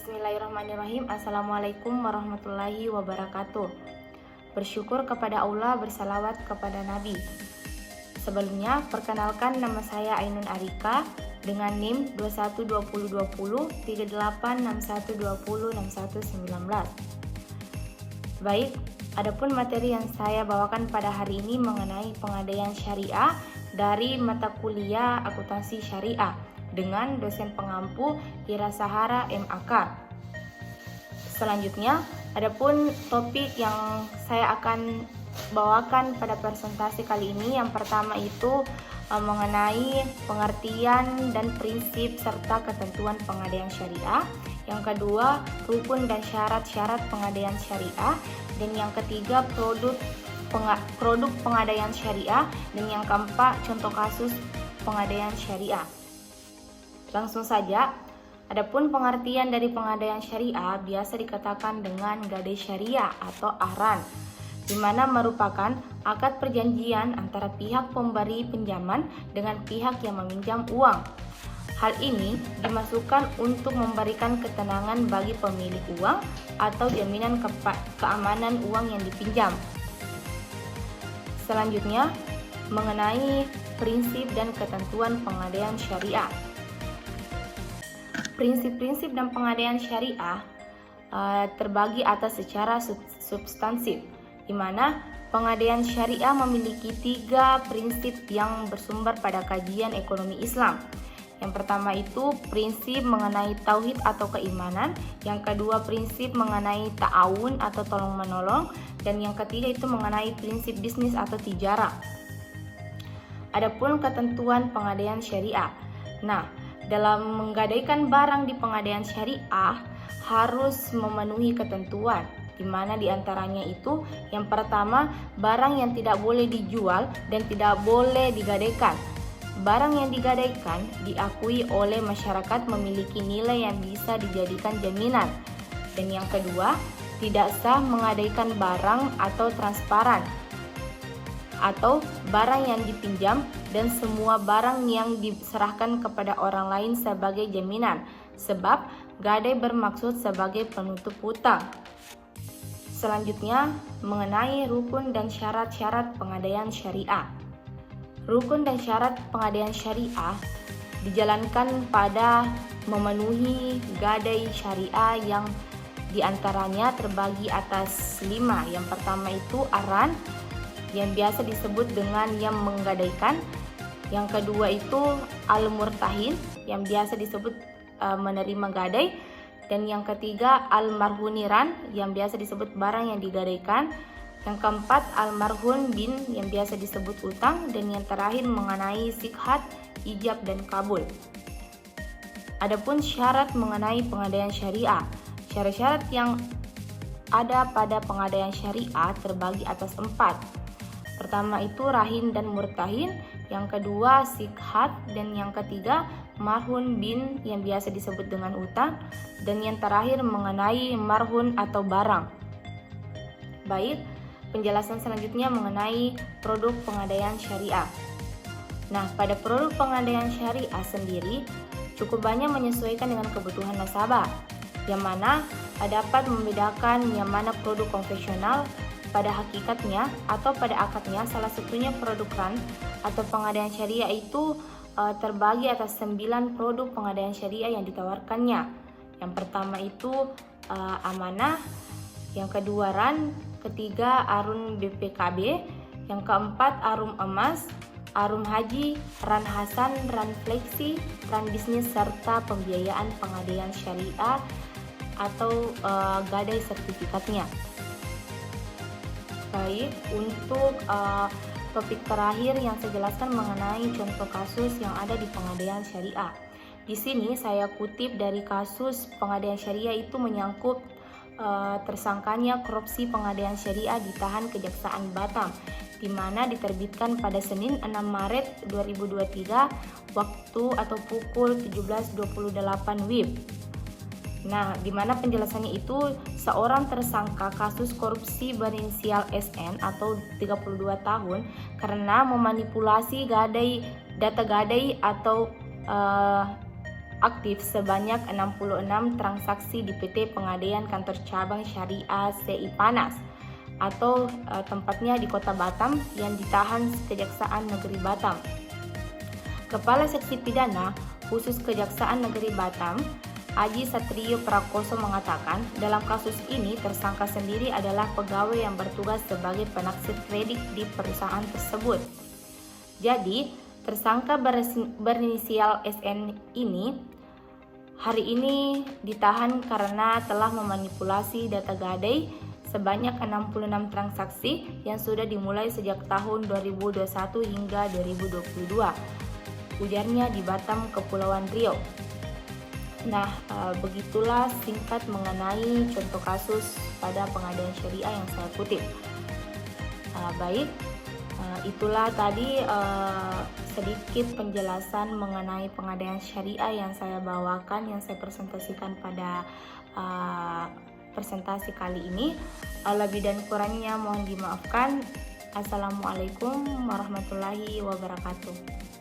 Bismillahirrahmanirrahim. Assalamualaikum warahmatullahi wabarakatuh. Bersyukur kepada Allah, bersalawat kepada Nabi. Sebelumnya, perkenalkan nama saya Ainun Arika dengan NIM 212020 3861206119. Baik, adapun materi yang saya bawakan pada hari ini mengenai pengadaian syariah dari mata kuliah akuntansi syariah dengan dosen pengampu Ira Sahara MAK. Selanjutnya, adapun topik yang saya akan bawakan pada presentasi kali ini, yang pertama itu mengenai pengertian dan prinsip serta ketentuan pengadaian syariah. Yang kedua, rukun dan syarat-syarat pengadaian syariah. Dan yang ketiga, produk pengadaian syariah. Dan yang keempat, contoh kasus pengadaian syariah. Langsung saja, adapun pengertian dari pengadaian syariah biasa dikatakan dengan gadai syariah atau ahran, di mana merupakan akad perjanjian antara pihak pemberi pinjaman dengan pihak yang meminjam uang. Hal ini dimasukkan untuk memberikan ketenangan bagi pemilik uang atau jaminan keamanan uang yang dipinjam. Selanjutnya, mengenai prinsip dan ketentuan pengadaian syariah. Prinsip-prinsip dan pengadaian syariah terbagi atas secara substansif, di mana pengadaian syariah memiliki 3 prinsip yang bersumber pada kajian ekonomi Islam. Yang pertama itu prinsip mengenai tauhid atau keimanan, yang kedua prinsip mengenai ta'awun atau tolong-menolong, dan yang ketiga itu mengenai prinsip bisnis atau tijarah. Adapun ketentuan pengadaian syariah. Nah, dalam menggadaikan barang di pengadaian syariah harus memenuhi ketentuan, di mana diantaranya itu yang pertama, barang yang tidak boleh dijual dan tidak boleh digadaikan. Barang yang digadaikan diakui oleh masyarakat memiliki nilai yang bisa dijadikan jaminan. Dan yang kedua, tidak sah menggadaikan barang atau transparan atau barang yang dipinjam dan semua barang yang diserahkan kepada orang lain sebagai jaminan, sebab gadai bermaksud sebagai penutup hutang. Selanjutnya, mengenai rukun dan syarat-syarat pengadaian syariah. Rukun dan syarat pengadaian syariah dijalankan pada memenuhi gadai syariah yang diantaranya terbagi atas 5. Yang pertama itu ahran, yang biasa disebut dengan yang menggadaikan. Yang kedua itu al-murtahin, yang biasa disebut menerima gadai. Dan yang ketiga al-marhuniran, yang biasa disebut barang yang digadaikan. Yang keempat al-marhun bin, yang biasa disebut utang. Dan yang terakhir mengenai sikhat, ijab dan kabul. Adapun syarat mengenai pengadaian syariah. Syarat-syarat yang ada pada pengadaian syariah terbagi atas 4. Pertama itu rahin dan murtahin, yang kedua sikhat, dan yang ketiga marhun bin, yang biasa disebut dengan utang, dan yang terakhir mengenai marhun atau barang. Baik, penjelasan selanjutnya mengenai produk pengadaian syariah. Nah, pada produk pengadaian syariah sendiri cukup banyak menyesuaikan dengan kebutuhan nasabah, yang mana dapat membedakan yang mana produk konvensional pada hakikatnya atau pada akadnya. Salah satunya produk RAN atau pengadaian syariah itu terbagi atas 9 produk pengadaian syariah yang ditawarkannya. Yang pertama itu amanah, yang kedua RAN, ketiga arun BPKB, yang keempat arum emas, arum haji, RAN Hasan, RAN fleksi, RAN bisnis, serta pembiayaan pengadaian syariah atau gadai sertifikatnya. Baik, untuk topik terakhir yang saya jelaskan mengenai contoh kasus yang ada di pengadaian syariah. Di sini saya kutip dari kasus pengadaian syariah itu menyangkut tersangkanya korupsi pengadaian syariah ditahan Kejaksaan Batam, di mana diterbitkan pada Senin 6 Maret 2023 waktu atau pukul 17.28 WIB. Nah, di mana penjelasannya itu seorang tersangka kasus korupsi berinisial SN atau 32 tahun karena memanipulasi data gadai atau aktif sebanyak 66 transaksi di PT Pengadaian Kantor Cabang Syariah CI Panas atau tempatnya di Kota Batam yang ditahan Kejaksaan Negeri Batam. Kepala Seksi Pidana Khusus Kejaksaan Negeri Batam, Aji Satrio Prakoso mengatakan, dalam kasus ini tersangka sendiri adalah pegawai yang bertugas sebagai penaksir kredit di perusahaan tersebut. Jadi, tersangka berinisial SN ini hari ini ditahan karena telah memanipulasi data gadai sebanyak 66 transaksi yang sudah dimulai sejak tahun 2021 hingga 2022. Ujarnya di Batam, Kepulauan Riau. Nah, begitulah singkat mengenai contoh kasus pada pengadaian syariah yang saya kutip. Baik, itulah tadi sedikit penjelasan mengenai pengadaian syariah yang saya bawakan, yang saya presentasikan pada presentasi kali ini. Lebih dan kurangnya mohon dimaafkan. Assalamualaikum warahmatullahi wabarakatuh.